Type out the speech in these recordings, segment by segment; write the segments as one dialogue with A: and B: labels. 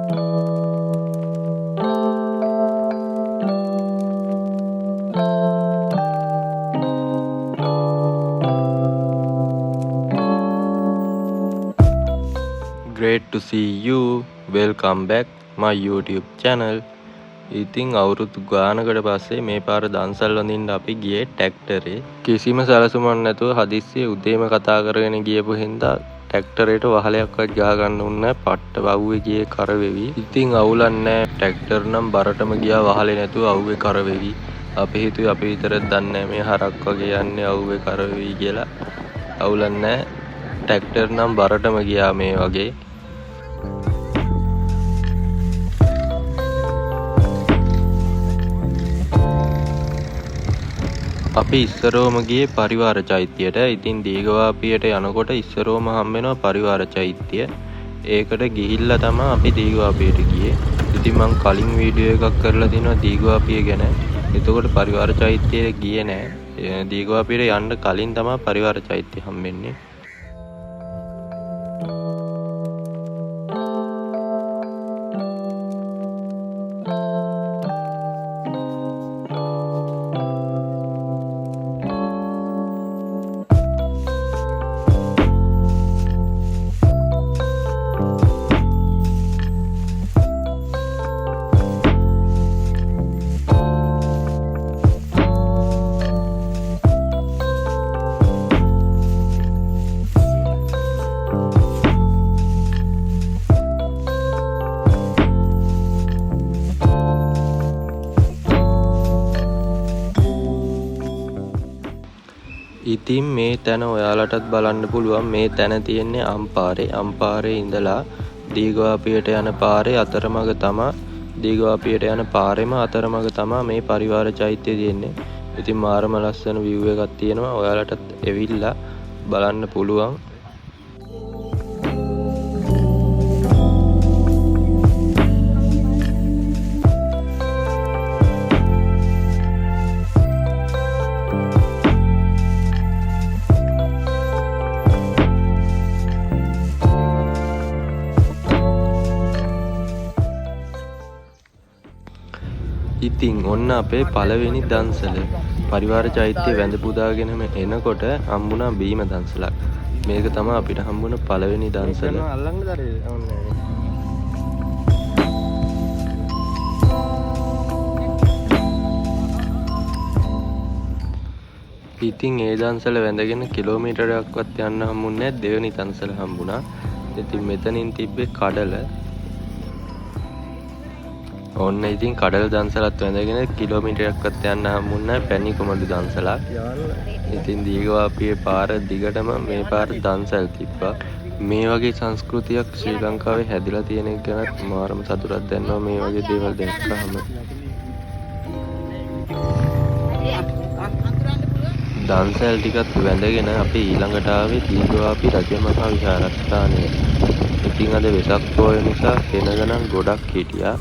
A: Great to see you. Welcome back my YouTube channel. ඉතින් අවුරුදු ගානකට පස්සේ මේ පාර දන්සල් වඳින්න අපි ගියේ ට්‍රැක්ටරේ. කිසිම සැලසුමක් නැතුව හදිස්සියේ උදේම කතා කරගෙන ගියපු හින්දා ට්‍රැක්ටරේට වහලයක්වත් ගහ ගන්න උන්නේ නැහැ. පට්ට බව්වේ ගියේ කරවෙවි. ඉතින් අවුලක් නැහැ. ට්‍රැක්ටර් නම් බරටම ගියා වහලේ නැතුව අවුවේ කරවෙවි. අපි හිතුවේ අපි විතරක් දන්නේ නැහැ මේ හරක් වගේ යන්නේ අවුවේ කරවෙවි කියලා. අවුලක් නැහැ. ට්‍රැක්ටර් නම් බරටම ගියා මේ වගේ. අපි ඉස්සරෝම ගියේ පරිවාර චෛත්‍යයට. ඉතින් දීඝවාපියට යනකොට ඉස්සරෝම හම්බ වෙනවා පරිවාර චෛත්‍ය. ඒකට ගිහිල්ලා තමයි අපි දීඝවාපියට ගියේ. ඉතින් මම කලින් වීඩියෝ එකක් කරලා තිනවා දීඝවාපිය ගැන. එතකොට පරිවාර චෛත්‍යයට ගියේ නෑ. දීඝවාපියට යන්න කලින් තමයි පරිවාර චෛත්‍ය හම්බෙන්නේ. ඉතින් මේ තැන ඔයාලටත් බලන්න පුළුවන්. මේ තැන තියෙන්නේ අම්පාරේ. අම්පාරේ ඉඳලා දීඝවාපියට යන පාරේ අතරමඟ තමයි දීඝවාපියට යන පාරෙම අතරමඟ තමයි මේ පරිවාර චෛත්‍යය තියෙන්නේ. ඉතින් මාරම ලස්සන view එකක් තියෙනවා. ඔයාලටත් එවිල්ලා බලන්න පුළුවන්. ඉතින් ඔන්න අපේ පළවෙනි දන්සල. පරිවාර චෛත්‍ය වැඳ පුදාගෙනම එනකොට හම්බුණා බීම දන්සලක්. මේක තමයි අපිට හම්බුණ පළවෙනි දන්සල. ඉතින් ඒ දන්සල වැඳගෙන කිලෝමීටරයක්වත් යන්න හම්බුන්නේ නැහැ. දෙවෙනි දන්සල හම්බුණා. ඉතින් මෙතනින් තිබ්බේ කඩල. ඔන්න ඉතින් කඩල දන්සලත් වැඳගෙන කිලෝමීටරයක්වත් යන්න හම්බුන්නේ නැහැ. පැණි කොමඩු දන්සලක්. ඉතින් දීඝවාපියේ පාර දිගටම මේ පාර දන්සල් තිබ්බා. මේ වගේ සංස්කෘතියක් ශ්‍රී ලංකාවේ හැදිලා තියෙන එක ගැනත් මාරම සතුටක් දැනෙනවා මේ වගේ දේවල් දැක්කහම. දන්සල් ටිකත් වැඳගෙන අපි ඊළඟට ආවේ දීඝවාපි රජමහා විහාරස්ථානයට. ඉතින් අද වෙසක් පොය නිසා කෙනගණන් ගොඩක් හිටියා.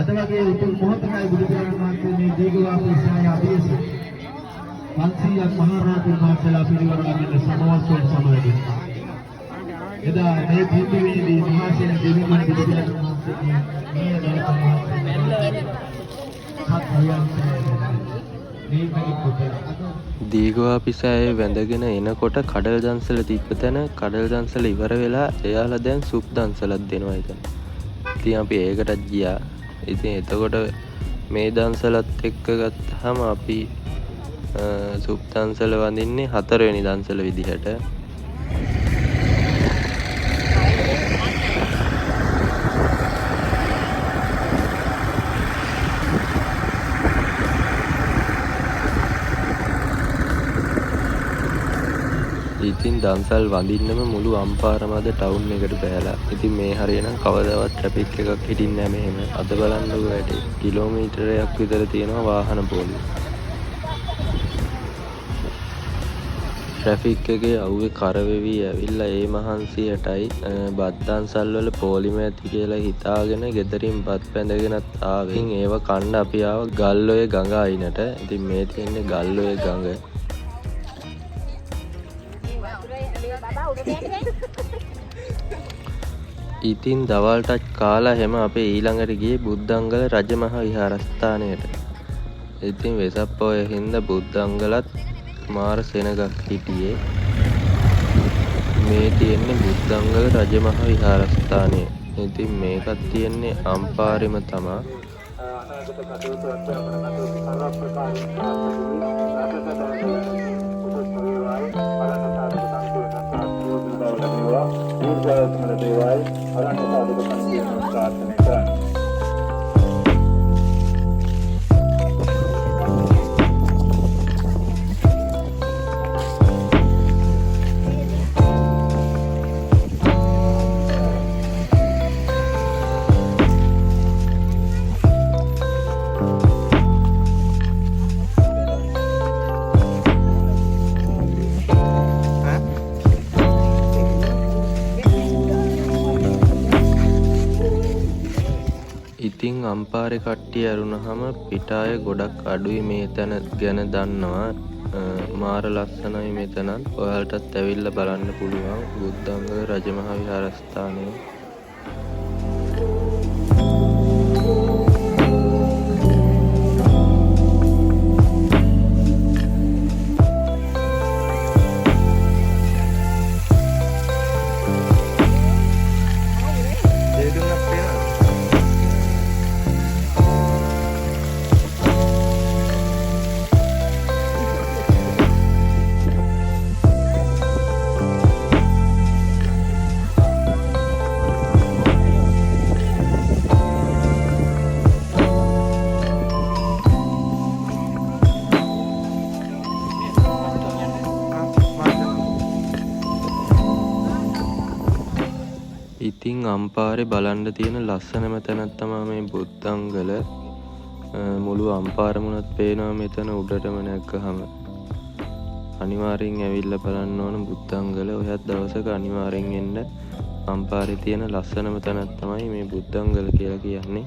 B: අදවගේ උතුම් මොහොතකයි බුදුරජාණන් වහන්සේ මේ දීඝවාපි ශ්‍රාය ආදේශ 500ක් මහා රහතන් වහන්සේලා පිරිවරගෙන සමවස්වල සමවැදී. එදා මේ භූමියේදී මහසෙන දෙවියන් බුදුරජාණන් වහන්සේගේ මේ
A: දීඝවාපි සෑය වැඳගෙන එනකොට කඩල දන්සල තිබ්බ තැන කඩල දන්සල ඉවර වෙලා එයාලා දැන් සුප් දන්සලක් දෙනවා එතන. ඉතින් අපි ඒකටත් ගියා. ඉතින් එතකොට මේ දන්සලත් එක්ක ගත්තාම අපි සුප් දන්සල වඳින්නේ 4 වෙනි දන්සල විදිහට. ඉතින් දන්සල් වඳින්නම මුළු අම්පාරම අද ටවුන් එකට බෑලා. ඉතින් මේ හරියනම් කවදාවත් ට්‍රැෆික් එකක් හිටින්නේ නැහැ මෙහෙම. අද බලන්නකො වැඩේ. කිලෝමීටරයක් විතර තියෙනවා වාහන පොලිය. ට්‍රැෆික් එකේ අවුවේ කරවෙවි ඇවිල්ලා ඒ මහන්සියටයි බත් දන්සල් වල පොලිම ඇති කියලා හිතාගෙන ගෙදරින් බත් පැඳගෙනත් ආවේ. ඉතින් ඒව කන්න අපි ආව ගල්ඔය ගඟ අයිනට. ඉතින් මේ තියෙන්නේ ගල්ඔය ගඟ. ඉතින් දවල්ටත් කාලා හැම අපේ ඊළඟට ගියේ බුද්ධංගල රජමහා විහාරස්ථානයට. ඉතින් වෙසක් පොය හින්දා බුද්ධංගලත් මාර සෙනගක් හිටියේ. මේ තියෙන්නේ බුද්ධංගල රජමහා විහාරස්ථානය. ඉතින් මේකත් තියෙන්නේ අම්පාරෙම තමා. ඉතින් අම්පාරේ කට්ටිය ඇරුණාම පිටාය ගොඩක් අඩුයි මේ තැන ගැන දන්නවා. මාර ලස්සනයි මෙතනත්. ඔයාලටත් ඇවිල්ලා බලන්න පුළුවන් බුද්ධංගල රජමහා විහාරස්ථානය. ඉතින් අම්පාරේ බලන්න තියෙන ලස්සනම තැනක් තමයි මේ බුද්ධංගල. මුළු අම්පාරමුණත් පේනවා මෙතන උඩටම නැග්ගහම. අනිවාර්යෙන් ඇවිල්ලා බලන්න ඕන බුද්ධංගල. ඔයත් දවසක අනිවාර්යෙන් එන්න. අම්පාරේ තියෙන ලස්සනම තැනක් තමයි මේ බුද්ධංගල කියලා කියන්නේ.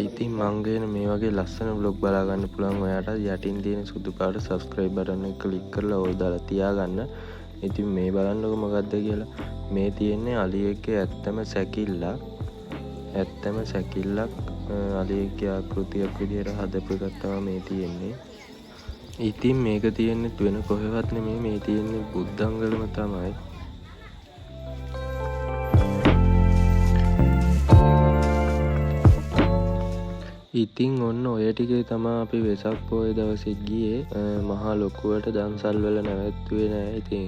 A: ඉතින් මං ගේන මේ වගේ ලස්සන vlog බලා ගන්න පුළුවන් ඔයාට යටින් තියෙන සුදු පාට subscribe button එක click කරලා ඕල් දාලා තියාගන්න. ඉතින් මේ බලන්නකො මොකද්ද කියලා. මේ තියෙන්නේ අලියෙක්ගේ ඇත්තම සැකිල්ලක්. ඇත්තම සැකිල්ලක් අලියෙක්ගේ ආකෘතියක් විදිහට හදපු එකක් තමයි මේ තියෙන්නේ. ඉතින් මේක තියෙන්නේ වෙන කොහෙවත් නෙමෙයි, මේ තියෙන්නේ බුද්ධංගලම තමයි. ඉතින් ඔන්න ඔය ටිකේ තමයි අපි වෙසක් පොය දවසේ ගියේ. මහා ලොකුවට දන්සල් වල නැවැත්තුවේ නෑ. ඉතින්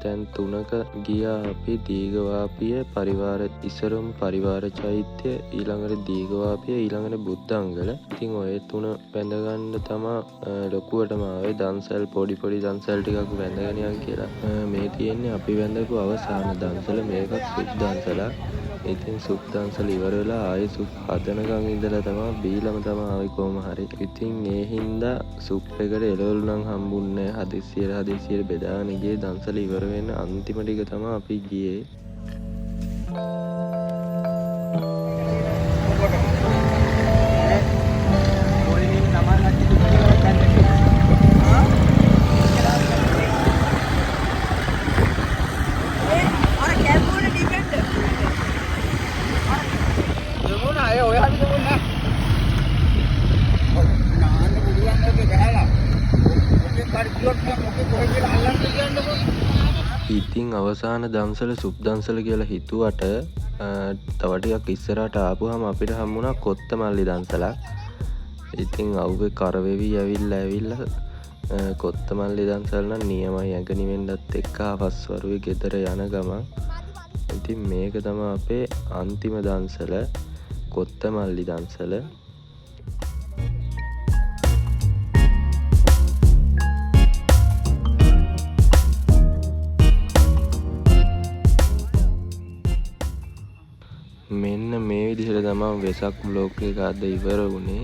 A: තැන් 3ක ගියා අපි. දීඝවාපිය, පරිවාර ඉසරම් පරිවාර චෛත්‍ය, ඊළඟට දීඝවාපිය, ඊළඟට බුද්ධංගල. ඉතින් ඔය 3 වැඳ ගන්න තමයි ලොකුවටම ආවේ. දන්සල් පොඩි දන්සල් ටිකක් වැඳගෙන යන් කියලා. මේ තියෙන්නේ අපි වැඳපු අවසාන දන්සල. මේකත් සුබ් දන්සලක්. ඉතින් සුබ් දන්සල ඉවර වෙලා ආයේ සුබ් හදනකම් ඉඳලා තමයි බීලම තමයි ආවේ කොහොම හරි. ඉතින් ඒ හින්දා සුප් එකට එළවලු නම් හම්බුන්නේ හදිස්සියට බෙදාගෙන ගියේ. දන්සල ඉවර වෙන අන්තිම ටික තමයි අපි ගියේ. ඉතින් අවසාන දන්සල සුප් දන්සල කියලා හිතුවට තව ටිකක් ඉස්සරහට ආපුවාම අපිට හම්බුණා කොත්තමල්ලි දන්සලක්. ඉතින් අවුවේ කරවෙවි ඇවිල්ලා කොත්තමල්ලි දන්සල නම් නියමයි ඇඟ නිවෙන්නත් එක්ක ආවස් වරුවේ ගෙදර යන ගමන්. ඉතින් මේක තමයි අපේ අන්තිම දන්සල කොත්තමල්ලි දන්සල. මෙන්න මේ විදිහට තමයි වෙසක් බ්ලොග් එක අද ඉවර වුණේ.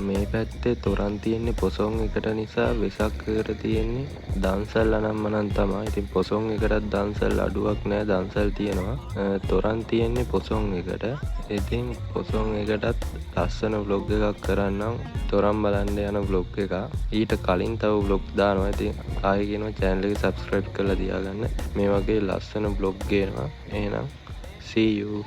A: මේ පැත්තේ තොරන් තියෙන්නේ පොසොන් එකට නිසා වෙසක් එකට තියෙන්නේ දන්සල් අනම්මනම් තමයි. ඉතින් පොසොන් එකටත් දන්සල් අඩුවක් නෑ, දන්සල් තියෙනවා. තොරන් තියෙන්නේ පොසොන් එකට. ඉතින් පොසොන් එකටත් ලස්සන බ්ලොග් එකක් කරන්නම්. තොරන් බලන්න යන බ්ලොග් එක. ඊට කලින් තව බ්ලොග් දානවා. ඉතින් ආයෙ කියනවා channel එක subscribe කරලා තියාගන්න. මේ වගේ ලස්සන බ්ලොග් එනවා. එහෙනම් see you.